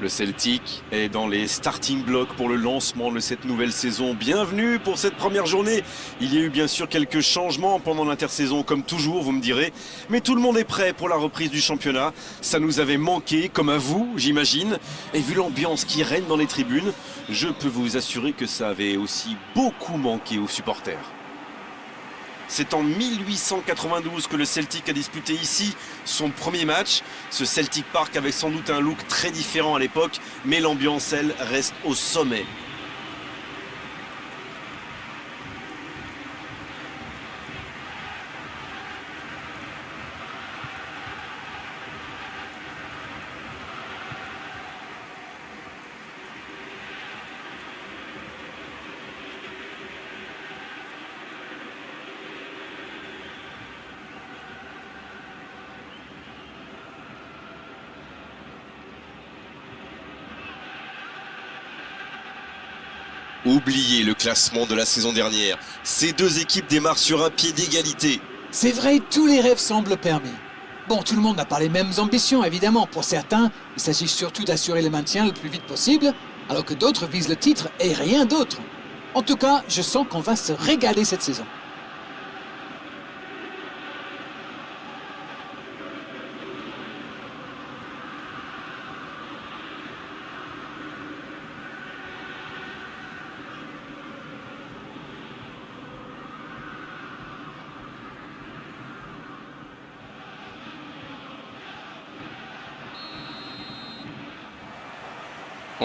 Le Celtic est dans les starting blocks pour le lancement de cette nouvelle saison. Bienvenue pour cette première journée. Il y a eu bien sûr quelques changements pendant l'intersaison, comme toujours, vous me direz. Mais tout le monde est prêt pour la reprise du championnat. Ça nous avait manqué, comme à vous, j'imagine. Et vu l'ambiance qui règne dans les tribunes, je peux vous assurer que ça avait aussi beaucoup manqué aux supporters. C'est en 1892 que le Celtic a disputé ici son premier match. Ce Celtic Park avait sans doute un look très différent à l'époque, mais l'ambiance, elle, reste au sommet. Oubliez le classement de la saison dernière. Ces deux équipes démarrent sur un pied d'égalité. C'est vrai, tous les rêves semblent permis. Bon, tout le monde n'a pas les mêmes ambitions, évidemment. Pour certains, il s'agit surtout d'assurer le maintien le plus vite possible, alors que d'autres visent le titre et rien d'autre. En tout cas, je sens qu'on va se régaler cette saison.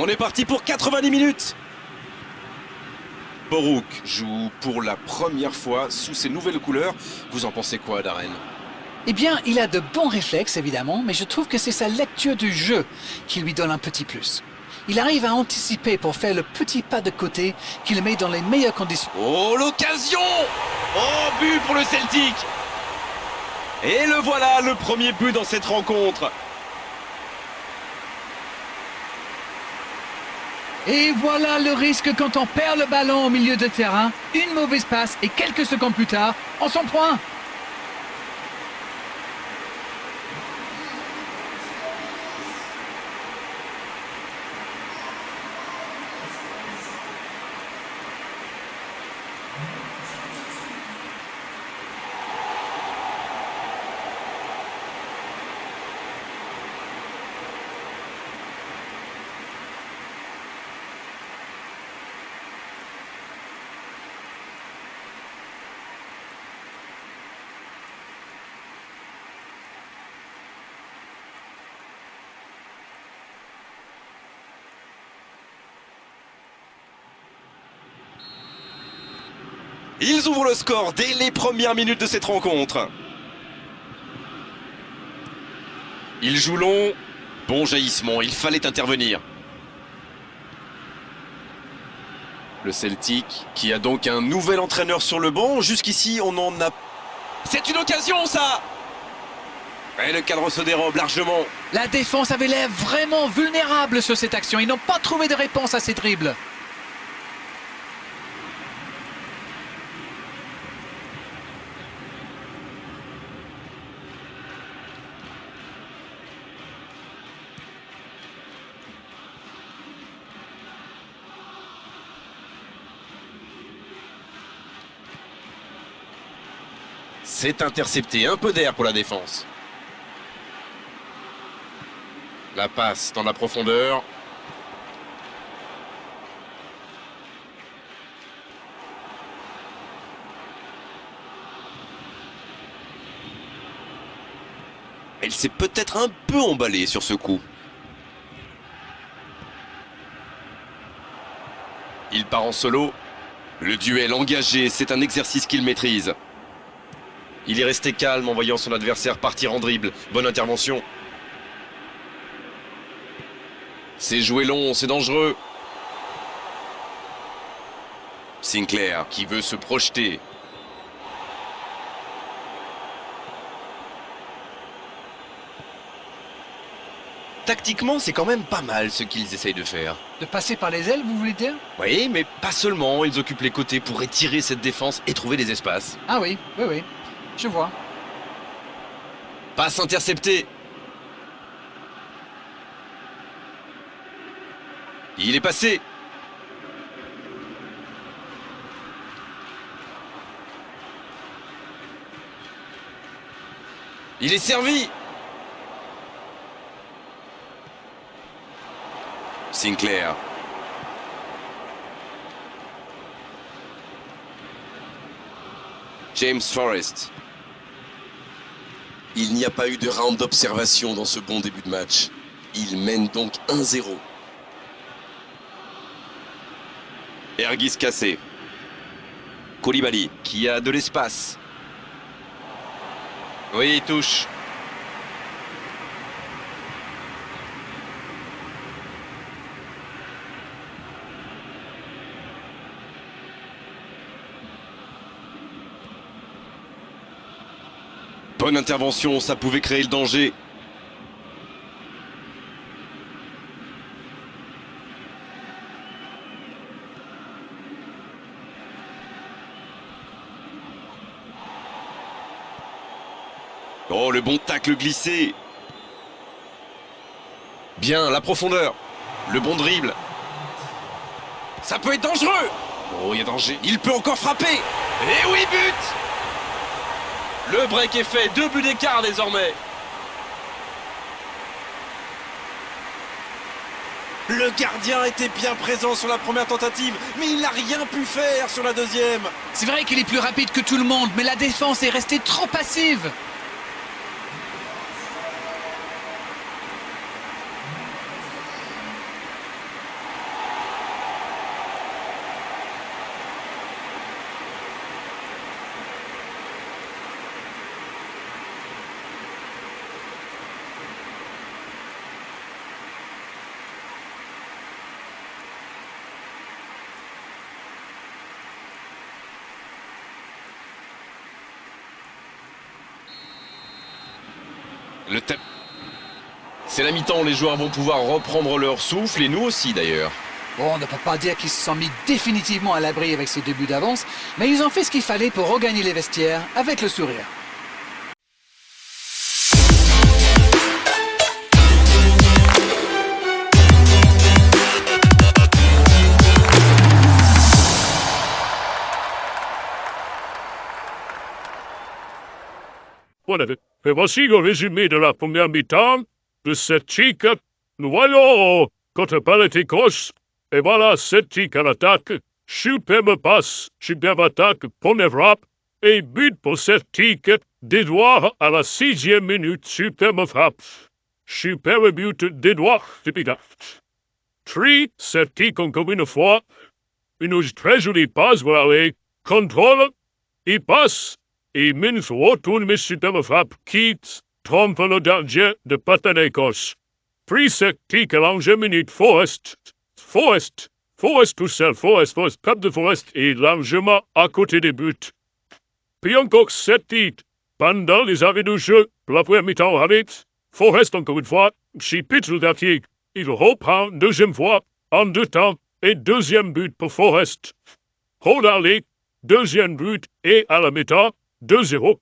On est parti pour 90 minutes. Borouk joue pour la première fois sous ses nouvelles couleurs. Vous en pensez quoi, Darren? Eh bien, il a de bons réflexes, évidemment, mais je trouve que c'est sa lecture du jeu qui lui donne un petit plus. Il arrive à anticiper pour faire le petit pas de côté qui le met dans les meilleures conditions. Oh, l'occasion! Oh, but pour le Celtic! Et le voilà, le premier but dans cette rencontre. Et voilà le risque quand on perd le ballon au milieu de terrain. Une mauvaise passe et quelques secondes plus tard, on s'en prend. Ils ouvrent le score dès les premières minutes de cette rencontre. Ils jouent long. Bon jaillissement, il fallait intervenir. Le Celtic, qui a donc un nouvel entraîneur sur le banc. Jusqu'ici, on en a... C'est une occasion, ça! Et le cadre se dérobe largement. La défense avait l'air vraiment vulnérable sur cette action. Ils n'ont pas trouvé de réponse à ces dribbles. C'est intercepté, un peu d'air pour la défense. La passe dans la profondeur. Elle s'est peut-être un peu emballée sur ce coup. Il part en solo. Le duel engagé, c'est un exercice qu'il maîtrise. Il est resté calme en voyant son adversaire partir en dribble. Bonne intervention. C'est joué long, c'est dangereux. Sinclair qui veut se projeter. Tactiquement, c'est quand même pas mal ce qu'ils essayent de faire. De passer par les ailes, vous voulez dire? Oui, mais pas seulement. Ils occupent les côtés pour étirer cette défense et trouver des espaces. Ah oui, oui, je vois. Passe interceptée. Il est passé. Il est servi. Sinclair. James Forrest. Il n'y a pas eu de round d'observation dans ce bon début de match. Il mène donc 1-0. Erguis cassé. Koulibaly qui a de l'espace. Oui, il touche. Bonne intervention, ça pouvait créer le danger. Oh, le bon tacle glissé. Bien, la profondeur. Le bon dribble. Ça peut être dangereux. Oh, il y a danger. Il peut encore frapper. Et oui, but. Le break est fait. 2 buts d'écart désormais. Le gardien était bien présent sur la première tentative, mais il n'a rien pu faire sur la deuxième. C'est vrai qu'il est plus rapide que tout le monde, mais la défense est restée trop passive. Le thème. C'est la mi-temps, les joueurs vont pouvoir reprendre leur souffle, et nous aussi d'ailleurs. Bon, on ne peut pas dire qu'ils se sont mis définitivement à l'abri avec ces 2 buts d'avance, mais ils ont fait ce qu'il fallait pour regagner les vestiaires avec le sourire. Voilà, et voici le résumé de la première mi-temps de cette chic. Nous voyons contre Panathinaikos. Et voilà cette chic à l'attaque. Superbe passe, superbe attaque, première frappe. Et but pour cette chic d'Edouard à la 6e minute. Superbe frappe. Superbe but d'Edouard. Tri, cette chic encore une fois. Une très jolie passe, voilà. Contrôle, il passe. Et Mins retourne, mais superbe frappe, quitte, trompe le gardien de Panathinaikos. Puis cette tic à l'enjeu minute, Forrest tout seul, Forrest, frappe de Forrest, et largement à côté des buts. Puis encore cette tic, pendant les arrêts du jeu, pour la première mi-temps, arrête, Forrest encore une fois, s'y pitch le dernier, il reprend deuxième fois, en 2 temps, et deuxième but pour Forrest. Rodali, deuxième but, et à la mi-temps, 2-0.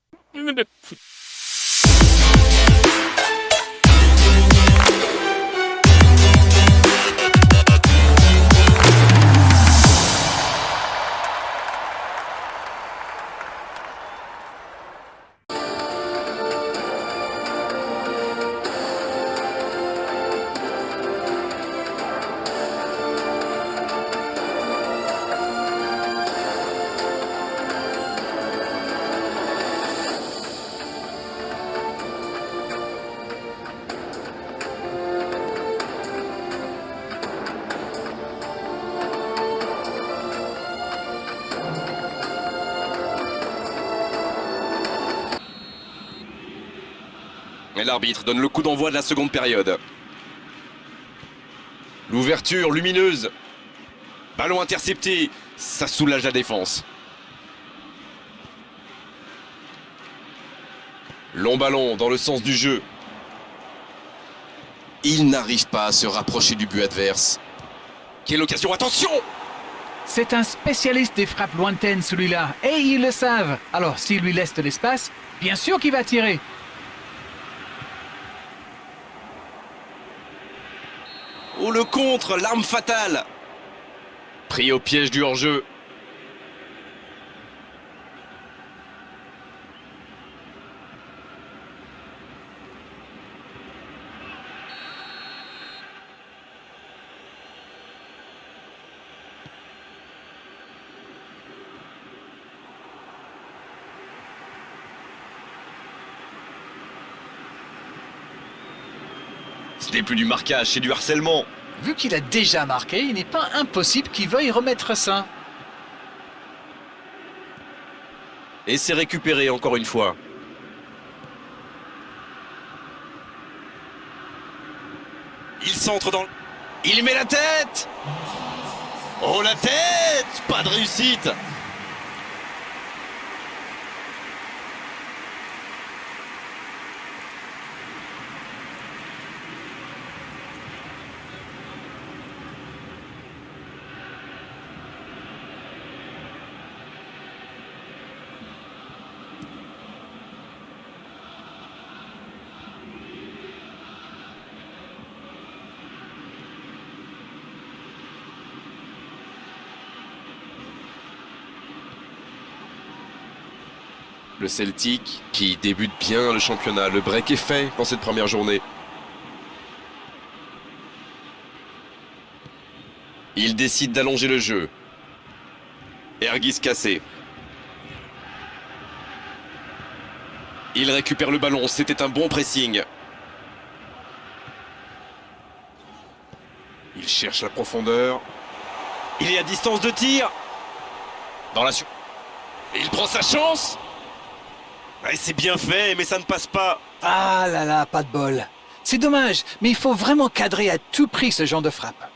Et l'arbitre donne le coup d'envoi de la seconde période. L'ouverture lumineuse. Ballon intercepté. Ça soulage la défense. Long ballon dans le sens du jeu. Il n'arrive pas à se rapprocher du but adverse. Quelle occasion, attention! C'est un spécialiste des frappes lointaines, celui-là, et ils le savent. Alors, s'il lui laisse de l'espace, bien sûr qu'il va tirer. Oh, le contre, l'arme fatale. Pris au piège du hors-jeu. Ce n'est plus du marquage, c'est du harcèlement. Vu qu'il a déjà marqué, il n'est pas impossible qu'il veuille remettre ça. Et c'est récupéré encore une fois. Il centre dans... Il met la tête. Oh, la tête. Pas de réussite. Le Celtic qui débute bien le championnat. Le break est fait dans cette première journée. Il décide d'allonger le jeu. Erguis cassé. Il récupère le ballon. C'était un bon pressing. Il cherche la profondeur. Il est à distance de tir. Dans la il prend sa chance. Ouais, c'est bien fait, mais ça ne passe pas. Ah là là, pas de bol. C'est dommage, mais il faut vraiment cadrer à tout prix ce genre de frappe.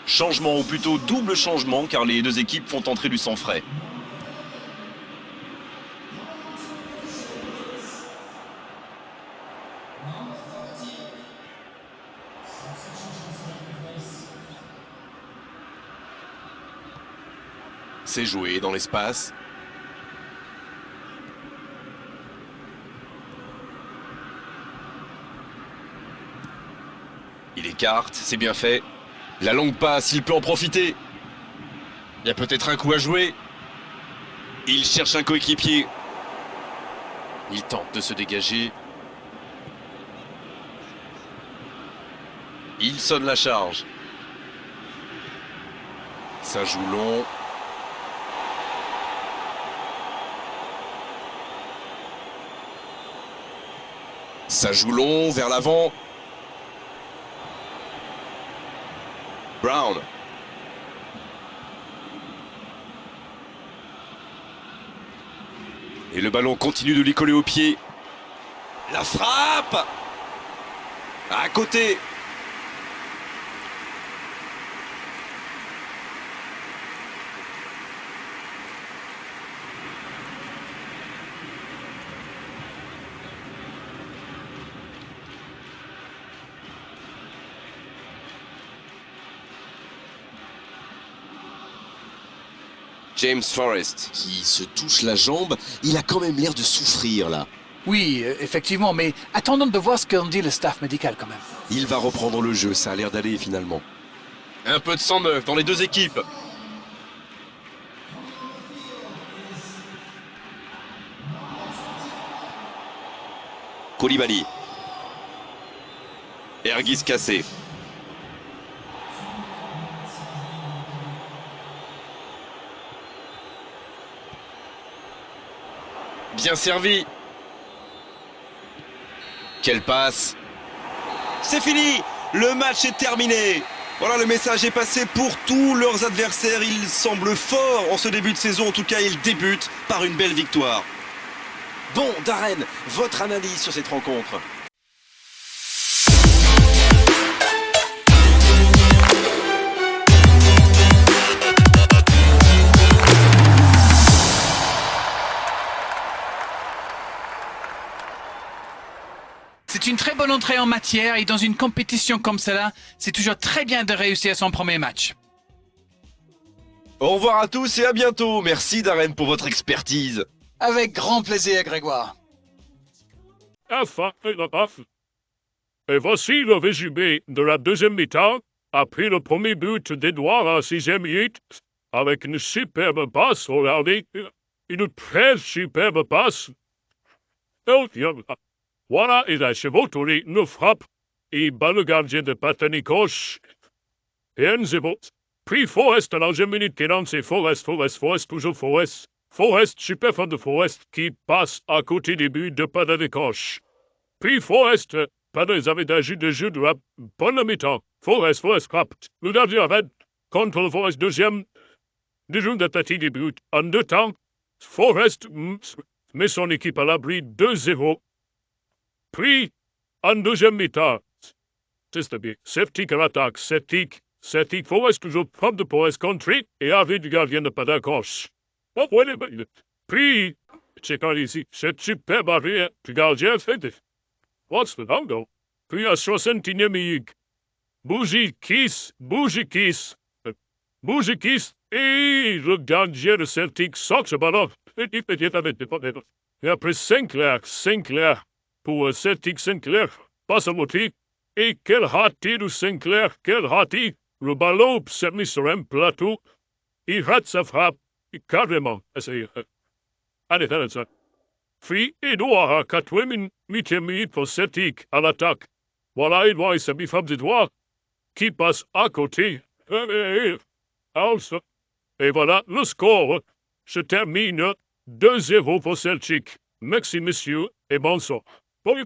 Changement, ou plutôt double changement, car les deux équipes font entrer du sang frais. C'est joué dans l'espace. Il écarte, c'est bien fait. La longue passe, il peut en profiter. Il y a peut-être un coup à jouer. Il cherche un coéquipier. Il tente de se dégager. Il sonne la charge. Ça joue long. Ça joue long, vers l'avant. Brown. Et le ballon continue de lui coller au pied. La frappe. À côté. James Forrest qui se touche la jambe, il a quand même l'air de souffrir là. Oui, effectivement, mais attendons de voir ce qu'en dit le staff médical quand même. Il va reprendre le jeu, ça a l'air d'aller finalement. Un peu de sang neuf dans les deux équipes. Koulibaly. Erguis cassé. Bien servi. Quelle passe. C'est fini. Le match est terminé. Voilà, le message est passé pour tous leurs adversaires. Ils semblent forts en ce début de saison. En tout cas, ils débutent par une belle victoire. Bon, Darren, votre analyse sur cette rencontre? C'est une très bonne entrée en matière et dans une compétition comme cela, c'est toujours très bien de réussir son premier match. Au revoir à tous et à bientôt. Merci Darren pour votre expertise. Avec grand plaisir, Grégoire. Enfin, et voici le résumé de la deuxième mi-temps, après le premier but d'Edouard à la 6e minute, avec une superbe passe, regardez, une très superbe passe. Voilà, et là, Chevaux tourné, une frappe, et bat le gardien de Patanikos. Et 1-0. Puis Forest à la 11e minute qui lance, et Forest, toujours Forest. Forest, super fan de Forest, qui passe à côté des buts de Patanikos. Puis Forest, pendant les avantages de jeu de la bonne mi-temps. Forest frappe. Le gardien arrête contre le Forest deuxième. Des jeux d'attaque des buts. En 2 temps, Forest met son équipe à l'abri 2-0. Puis, en deuxième mi-temps, c'est bien. Celtic à l'attaque. Celtic, Forest toujours frappe de Forest contre et arrêt du gardien de Patanikos. Puis, c'est quand ici, cette superbe arrêt du gardien fait. What's the tango? Puis à 61e minute, Bouzikis, et le gardien de Celtic sort ce ballon. Et après Sinclair, pour Celtic Sinclair, passe à l'autre. Et quel raté de Sinclair, quel raté. Le ballon s'est mis sur un plateau. Il rate sa frappe, carrément. Allez, ça. Puis Edouard à 8e minute pour Celtic à l'attaque. Voilà Edouard et sa bifab d'Edouard qui passe à côté. Et voilà le score. Se termine 2-0 pour Celtic. Merci messieurs et bonsoir. Bon,